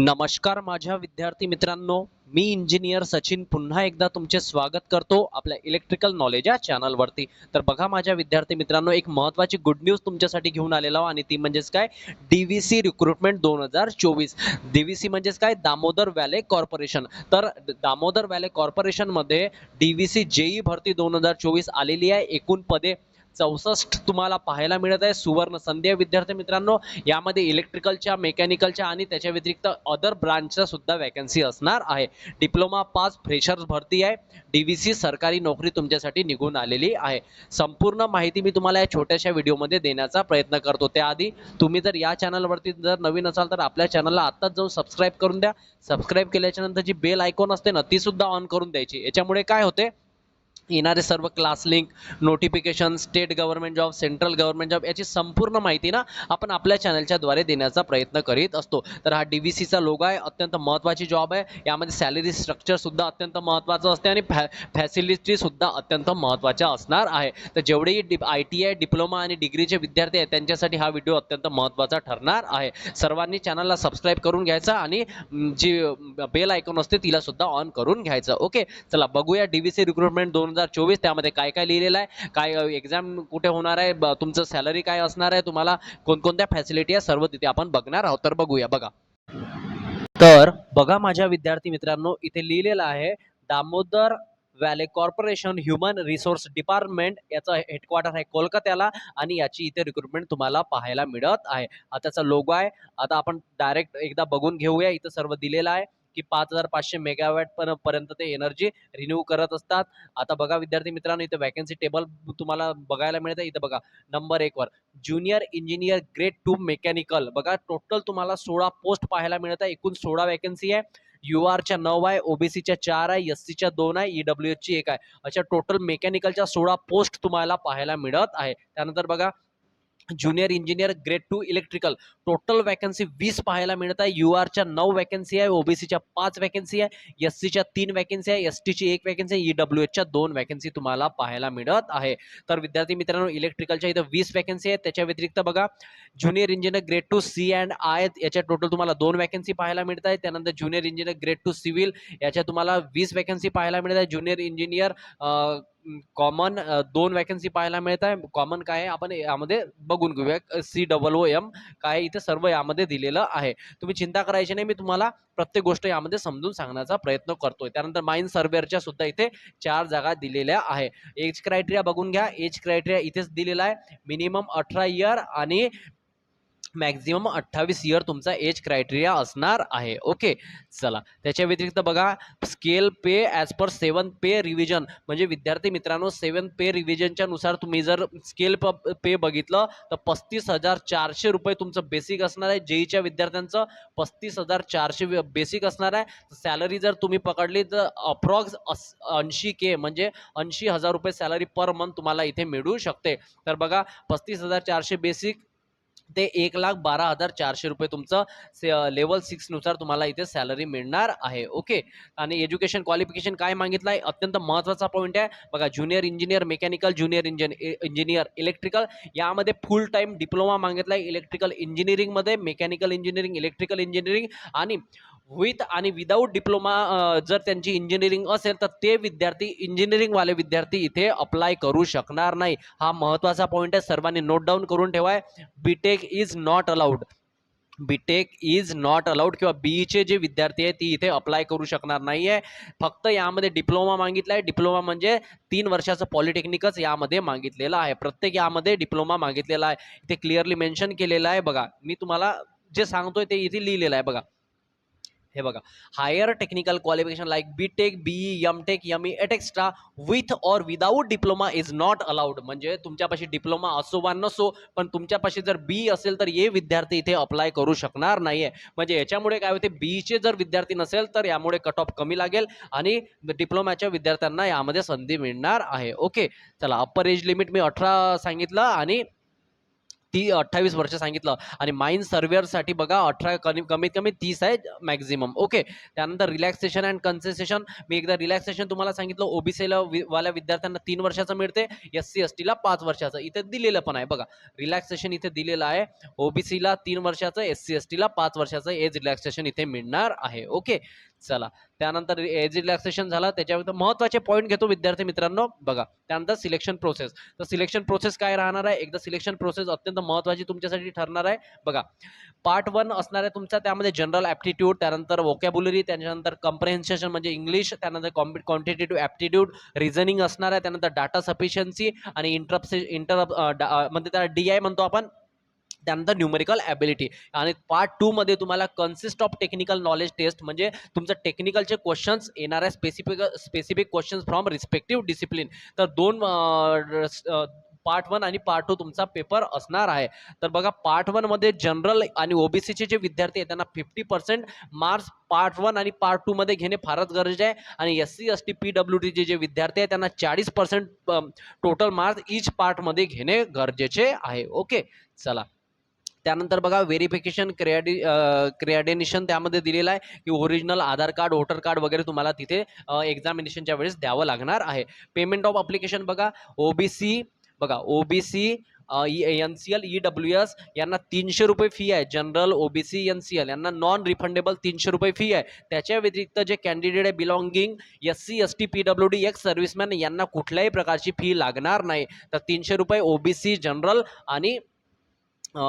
नमस्कार माझ्या विद्यार्थी मित्रांनो, मी इंजिनियर सचिन पुन्हा एकदा तुमचे स्वागत करतो आपल्या इलेक्ट्रिकल नॉलेज या चॅनलवरती. तर बघा माझ्या विद्यार्थी मित्रांनो, एक महत्त्वाची गुड न्यूज तुमच्यासाठी घेऊन आलेलो आहे आणि ती म्हणजेच काय, DVC रिक्रुटमेंट 2024. DVC म्हणजेच काय, दामोदर व्हॅली कॉर्पोरेशन. तर दामोदर व्हॅली कॉर्पोरेशनमध्ये DVC JEE भरती 2024 आलेली आहे. एकूण पदे 64 तुम्हाला पाहायला मिळत आहे. सुवर्ण संधी आहे विद्यार्थी मित्रांनो. यामध्ये इलेक्ट्रिकलच्या, मेकॅनिकलच्या आणि त्याच्या व्यतिरिक्त अदर ब्रांचच्या सुद्धा वॅकन्सी असणार आहे. डिप्लोमा पास फ्रेशर्स भरती आहे. DVC सरकारी नोकरी तुमच्यासाठी निघून आलेली आहे. संपूर्ण माहिती मी तुम्हाला या छोट्याशा व्हिडिओमध्ये देण्याचा प्रयत्न करतो. त्याआधी तुम्ही जर या चॅनलवरती जर नवीन असाल तर आपल्या चॅनलला आत्ताच जाऊन सबस्क्राईब करून द्या. सबस्क्राईब केल्याच्या नंतर जी बेल आयकॉन असते ना, ती सुद्धा ऑन करून द्यायची. याच्यामुळे काय होते, येणारे सर्व class link, notification, state government job, central government job याची संपूर्ण माहिती ना आपण आपल्या चॅनलच्या द्वारे देण्याचा प्रयत्न करीत असतो. तर हा DVCचा लोगो आहे. अत्यंत महत्त्वाची जॉब आहे. यामध्ये सॅलरी स्ट्रक्चर सुद्धा अत्यंत महत्त्वाचं असते आणि फॅसिलिटी सुद्धा अत्यंत महत्त्वाच्या असणार आहे. तर जेवढेही ITI, डिप्लोमा आणि डिग्रीचे विद्यार्थी आहेत त्यांच्यासाठी हा व्हिडिओ अत्यंत महत्त्वाचा ठरणार आहे. सर्वांनी चॅनलला सबस्क्राईब करून घ्यायचा आणि जी बेल आयकॉन असते तिला सुद्धा ऑन करून घ्यायचं. ओके, चला बघूया DVC रिक्रुटमेंट 2024 त्यामध्ये काय काय लिहिलेलं आहे, काय एक्झाम कुठे होणार आहे, तुमचं सॅलरी काय असणार आहे, तुम्हाला कोणकोणत्या फॅसिलिटी आहे, सर्व तिथे आपण बघणार आहोत. तर बघूया. बघा, तर बघा माझ्या विद्यार्थी मित्रांनो, इथे लिहिलेलं आहे Damodar valley corporation human resource department, याचा हेडक्वार्टर आहे कोलकात्याला आणि याची इथे रिक्रुटमेंट तुम्हाला पाहायला मिळत आहे. हा त्याचा लोगो आहे. आता आपण डायरेक्ट एकदा बघून घेऊया. इथं सर्व दिलेलं आहे की 5500 मेगावॅट पर्यंत ते एनर्जी रिन्यू करत असतात. आता बघा विद्यार्थी मित्रांनो, इथे वॅकन्सी टेबल तुम्हाला बघायला मिळतं. इथं बघा नंबर 1 वर ज्युनियर इंजिनियर ग्रेड 2 मेकॅनिकल. बघा टोटल तुम्हाला 16 पोस्ट पाहायला मिळत आहे. एकूण 16 वॅकन्सी आहे. URच्या 9 आहे, OBCच्या 4 आहे, SCच्या 2 आहे, EWHची 1 आहे. अशा टोटल मेकॅनिकलच्या 16 पोस्ट तुम्हाला पाहायला मिळत आहे. त्यानंतर बघा junior engineer grade 2 electrical, total vacancy 20 पाहायला मिळत आहे. URच्या 9 वॅकन्सी आहे, OBCच्या 5 वॅकन्सी आहे, SCच्या 3 वॅकन्सी आहे, STची 1 वॅकन्सी आहे, EWHच्या 2 वॅकन्सी तुम्हाला पाहायला मिळत आहे. तर विद्यार्थी मित्रांनो, इलेक्ट्रिकलच्या इथं 20 वॅकन्सी आहेत. त्याच्या व्यतिरिक्त बघा ज्युनियर इंजिनियर ग्रेड 2 C&I याच्या टोटल तुम्हाला 2 वॅकन्सी पाहायला मिळत आहे. त्यानंतर ज्युनियर इंजिनियर ग्रेड 2 सिव्हिल याच्या तुम्हाला 20 वॅकन्सी पाहायला मिळत आहे. ज्युनियर इंजिनियर कॉमन 2 वॅकन्सी पाहायला मिळत आहे. कॉमन काय आहे आपण यामध्ये बघून घेऊया. COOM काय इथे सर्व यामध्ये दिलेलं आहे. तुम्ही चिंता करायची नाही, मी तुम्हाला प्रत्येक गोष्ट यामध्ये समजून सांगण्याचा प्रयत्न करतोय. त्यानंतर माइन सर्वेअरच्या सुद्धा इथे 4 जागा दिलेल्या आहे. एज क्रायटेरिया बघून घ्या. एज क्रायटेरिया इथेच दिलेला आहे. मिनिमम 18 इयर आणि मॅक्झिमम 28 इयर तुमचा एज क्रायटेरिया असणार आहे. ओके, चला त्याच्या व्यतिरिक्त बघा स्केल पे ॲज पर 7 पे रिव्हिजन, म्हणजे विद्यार्थी मित्रांनो 7 पे रिव्हिजनच्या नुसार तुम्ही जर स्केल पे बघितलं तर 35,400 रुपये तुमचं बेसिक असणार आहे. JEEच्या विद्यार्थ्यांचं 35,400 बेसिक असणार आहे. सॅलरी जर तुम्ही पकडली तर अप्रॉक्स 80K म्हणजे 80,000 रुपये सॅलरी पर मंथ तुम्हाला इथे मिळू शकते. तर बघा 35,400 बेसिक ते 1,12,400 रुपये तुमचं लेवल 6 नुसार तुम्हाला इथे सॅलरी मिळणार आहे. ओके, आणि एज्युकेशन क्वालिफिकेशन काय मागितलं आहे, अत्यंत महत्त्वाचा पॉईंट आहे. बघा junior engineer mechanical, junior engineer electrical यामध्ये फुल टाइम डिप्लोमा मागितला आहे. इलेक्ट्रिकल इंजिनिअरिंगमध्ये, मेकॅनिकल इंजिनिअरिंग, इलेक्ट्रिकल इंजिनिअरिंग आणि विथ आणि विदाऊट डिप्लोमा जर त्यांची इंजिनिअरिंग असेल तर ते विद्यार्थी, इंजिनिअरिंगवाले विद्यार्थी इथे अप्लाय करू शकणार नाही. हा महत्त्वाचा पॉईंट आहे, सर्वांनी नोट डाऊन करून ठेवा. BTech is not allowed. BTech is not allowed किंवा BEचे जे विद्यार्थी आहेत ती इथे अप्लाय करू शकणार नाही आहे. फक्त यामध्ये डिप्लोमा मागितला आहे. डिप्लोमा म्हणजे 3 वर्षाचं पॉलिटेक्निकच यामध्ये मागितलेलं आहे. प्रत्येक यामध्ये डिप्लोमा मागितलेला आहे. इथे क्लिअरली मेन्शन केलेलं आहे. बघा मी तुम्हाला जे सांगतोय ते इथे लिहिलेलं आहे. बघा हे बघा, higher technical qualification like BTech, BE, MTech, ME etcetera with or without diploma is not allowed. म्हणजे तुमच्यापाशी डिप्लोमा असो वा नसो, पण तुमच्यापाशी जर BE असेल तर हे विद्यार्थी इथे अप्लाय करू शकणार नाहीये. म्हणजे याच्यामुळे काय होते, BEचे जर विद्यार्थी नसेल तर यामुळे कट ऑफ कमी लागेल आणि डिप्लोमाच्या विद्यार्थ्यांना यामध्ये संधी मिळणार आहे. ओके, चला अप्पर एज लिमिट मी 18 सांगितलं आणि 28 वर्ष सांगितलं आणि माइन सर्वेअरसाठी बघा 18 कमीत कमी 30 आहे मॅक्झिमम. ओके. त्यानंतर रिलॅक्सेशन अँड कन्सेशन, मी एकदा रिलॅक्सेशन तुम्हाला सांगितलं, ओबीसीला वाल्या विद्यार्थ्यांना 3 वर्षाचं मिळते, SC ST ला 5 वर्षाचं. इथे दिलेलं पण आहे बघा, रिलॅक्सेशन इथे दिलेलं आहे, ओबीसीला 3 वर्षाचं, SC ST ला 5 वर्षाचं एज रिलॅक्सेशन इथे मिळणार आहे. ओके. चला, त्यानंतर एज रिलॅक्सेशन झाला, त्याच्यानंतर महत्त्वाचे पॉईंट घेतो विद्यार्थी मित्रांनो बघा. त्यानंतर सिलेक्शन प्रोसेस. तर सिलेक्शन प्रोसेस काय राहणार आहे, एकदा सिलेक्शन प्रोसेस अत्यंत महत्त्वाची तुमच्यासाठी ठरणार आहे बघा. पार्ट 1 असणार आहे तुमचा, त्यामध्ये जनरल ॲप्टिट्यूड, त्यानंतर वोकॅब्युलरी, त्यानंतर कम्प्रेहेन्शन म्हणजे इंग्लिश, त्यानंतर क्वांटिटेटिव्ह ॲप्टिट्यूड, रिझनिंग असणार आहे, त्यानंतर डाटा सफिशियन्सी आणि म्हणजे त्याला DI म्हणतो आपण, त्यानंतर न्यूमेरिकल ॲबिलिटी. आणि पार्ट 2 मध्ये तुम्हाला consist of technical knowledge test, म्हणजे तुमचं टेक्निकलचे क्वेश्चन्स येणार आहे, specific questions from respective discipline. तर दोन पार्ट 1 आणि पार्ट 2 तुमचा पेपर असणार आहे. तर बघा, पार्ट 1 मध्ये जनरल आणि ओबीसीचे जे विद्यार्थी आहेत त्यांना 50% मार्क्स पार्ट 1 आणि पार्ट 2 मध्ये घेणे फारच गरजेचे आहे, आणि SC ST PWD जे विद्यार्थी आहेत त्यांना 40% टोटल मार्क्स ईच पार्ट मध्ये घेणे गरजेचे आहे. ओके. चला, त्यानंतर बघा व्हेरिफिकेशन क्रेडेन्शियल त्यामध्ये दिलेलं आहे की ओरिजिनल आधार कार्ड, वोटर कार्ड वगैरे तुम्हाला तिथे एक्झामिनेशनच्या वेळेस द्यावं लागणार आहे. पेमेंट ऑफ अप्लिकेशन बघा, ओबीसी बघा, ओबीसी NCL EWS यांना 300 रुपये फी आहे. जनरल, ओबीसी, NCL यांना नॉन रिफंडेबल 300 रुपये फी आहे. त्याच्या व्यतिरिक्त जे कॅन्डिडेट आहे belonging SC ST PWD ex serviceman यांना कुठल्याही प्रकारची फी लागणार नाही. तर 300 रुपये ओबीसी, जनरल आणि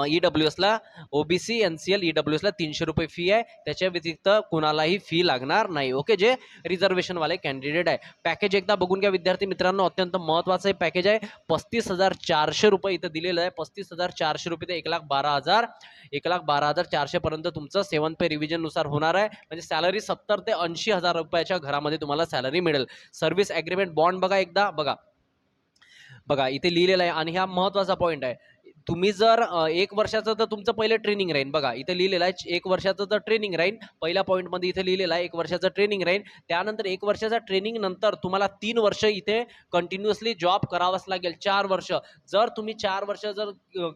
EWS ला, ओबीसी NCL EWS ला 300 रुपये फी आहे. त्याच्या व्यतिरिक्त कुणालाही फी लागणार नाही. ओके. जे रिझर्वेशन वाले कॅन्डिडेट आहे. पॅकेज एकदा बघून घ्या विद्यार्थी मित्रांनो, अत्यंत महत्त्वाचं हे पॅकेज आहे. 35,400 रुपये इथं दिलेलं आहे. 35,400 रुपये ते 1,12,400 पर्यंत तुमचं 7th पे रिव्हिजन नुसार होणार आहे. म्हणजे सॅलरी 70 ते 80,000 रुपयाच्या घरामध्ये तुम्हाला सॅलरी मिळेल. सर्व्हिस ॲग्रीमेंट बॉन्ड बघा, एकदा बघा इथे लिहिलेलं आहे. आणि हा महत्त्वाचा पॉईंट आहे, तुम्ही जर 1 वर्षाचं तर तुमचं पहिलं ट्रेनिंग राहील बघा, इथे लिहिलेलं आहे 1 वर्षाचं तर ट्रेनिंग राहील. पहिल्या पॉईंटमध्ये इथे लिहिलेलं आहे 1 वर्षाचं ट्रेनिंग राहील. त्यानंतर 1 वर्षाचा ट्रेनिंग नंतर तुम्हाला 3 वर्ष इथे कंटिन्युअसली जॉब करावाच लागेल. 4 वर्ष जर तुम्ही 4 वर्ष जर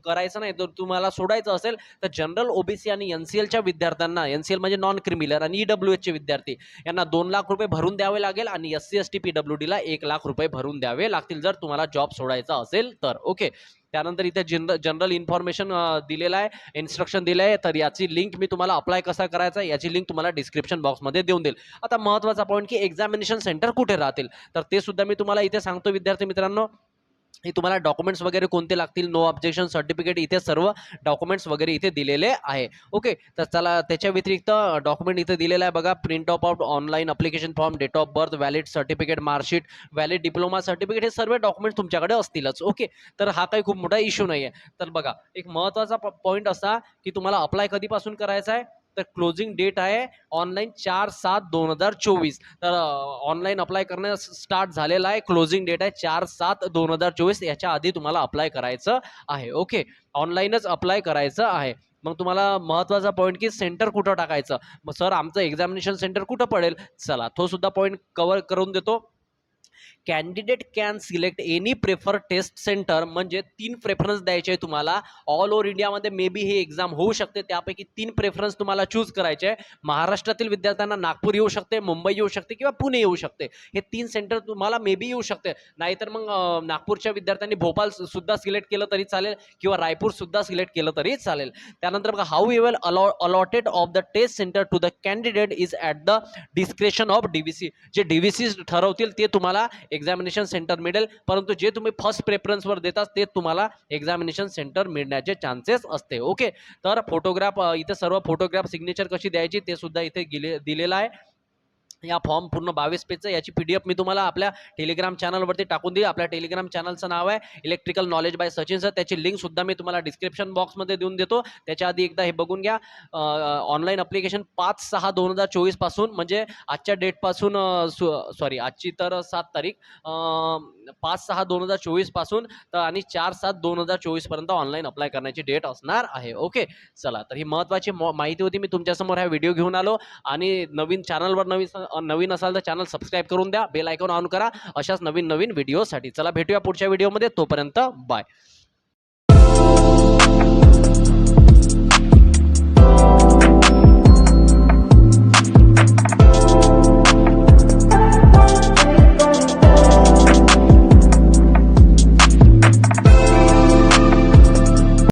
करायचं नाही, तर तुम्हाला सोडायचं असेल, तर जनरल, ओबीसी आणि NCLच्या विद्यार्थ्यांना, NCL म्हणजे नॉन क्रिमिनल, आणि EWSचे विद्यार्थी यांना 2 लाख रुपये भरून द्यावे लागेल, आणि SC ST PWDला 1 लाख रुपये भरून द्यावे लागतील जर तुम्हाला जॉब सोडायचा असेल तर. ओके. त्यानंतर इथे जनरल इन्फॉर्मेशन दिलेलं आहे, इन्स्ट्रक्शन दिलं आहे. तर याची लिंक मी तुम्हाला अप्लाय कसा करायचा याची लिंक तुम्हाला डिस्क्रिप्शन बॉक्समध्ये देऊन देईल. आता महत्त्वाचा पॉईंट की एक्झामिनेशन सेंटर कुठे राहतील, तर ते सुद्धा मी तुम्हाला इथे सांगतो विद्यार्थी मित्रांनो. हे तुम्हाला डॉक्युमेंट्स वगैरे कोणते लागतील, नो ऑब्जेक्शन सर्टिफिकेट, इथे सर्व डॉक्युमेंट्स वगैरे इथे दिलेले आहे. ओके. तर चला, त्याच्या व्यतिरिक्त डॉक्युमेंट इथे दिलेला आहे बघा, print of online application form, date of birth, valid certificate, marksheet, valid diploma certificate, हे सर्व डॉक्युमेंट्स तुमच्याकडे असतीलच. ओके. तर हा काही खूप मोठा इश्यू नाही आहे. तर बघा, एक महत्त्वाचा पॉईंट असा की तुम्हाला अप्लाय कधीपासून करायचा आहे, तर क्लोजिंग डेट आहे ऑनलाईन 4/7/2024. तर ऑनलाईन अप्लाय करणं स्टार्ट झालेलं आहे. क्लोजिंग डेट आहे 4/7/2024. याच्या आधी तुम्हाला अप्लाय करायचं आहे. ओके. ऑनलाईनच अप्लाय करायचं आहे. मग तुम्हाला महत्त्वाचा पॉईंट की सेंटर कुठं टाकायचं, मग सर आमचं एक्झामिनेशन सेंटर कुठं पडेल, चला तो सुद्धा पॉईंट कव्हर करून देतो. Candidate can select any prefer test centre, म्हणजे 3 प्रेफरन्स द्यायचे आहे तुम्हाला. ऑल ओव्हर इंडियामध्ये मे बी ही एक्झाम होऊ शकते, त्यापैकी 3 प्रेफरन्स तुम्हाला चूज करायचे आहे. महाराष्ट्रातील विद्यार्थ्यांना नागपूर येऊ शकते, मुंबई येऊ शकते किंवा पुणे येऊ शकते. हे 3 सेंटर तुम्हाला मे बी येऊ शकते. नाहीतर मग नागपूरच्या विद्यार्थ्यांनी भोपाळ सुद्धा सिलेक्ट केलं तरी चालेल, किंवा रायपूर सुद्धा सिलेक्ट केलं तरी चालेल. त्यानंतर बघा, how you will allotted of the test centre to the candidate is at the discretion of DVC. जे DVC ठरवतील ते तुम्हाला एक्झामिनेशन सेंटर मिळेल, परंतु जे तुम्ही फर्स्ट प्रेफरन्सवर देतात ते तुम्हाला एक्झामिनेशन सेंटर मिळण्याचे चान्सेस असते. ओके. तर फोटोग्राफ, इथे सर्व फोटोग्राफ सिग्नेचर कशी द्यायची ते सुद्धा इथे दिलेलं आहे. या फॉर्म पूर्ण 22 पेजचं, याची PDF मी तुम्हाला आपल्या टेलिग्राम चॅनलवरती टाकून दिली. आपल्या टेलिग्राम चॅनलचं नाव आहे electrical knowledge by Sachin sir. त्याची लिंक सुद्धा मी तुम्हाला डिस्क्रिप्शन बॉक्समध्ये देऊन देतो. त्याच्या आधी एकदा हे बघून घ्या. ऑनलाईन अप्लिकेशन 5/6/2024 पासून, म्हणजे आजच्या डेटपासून, सॉरी आजची तर 7 तारीख, 5/6/2024 पासून तर, आणि 4/7/2024 पर्यंत ऑनलाईन अप्लाय करण्याची डेट असणार आहे. ओके. चला, तर ही महत्त्वाची माहिती होती, मी तुमच्यासमोर हा व्हिडिओ घेऊन आलो. आणि नवीन चॅनलवर नवीन असाल तर चॅनल सबस्क्राईब करून द्या, बेल आयकॉन ऑन करा अशाच नवीन व्हिडिओसाठी. चला, भेटूया पुढच्या व्हिडिओमध्ये. तोपर्यंत बाय.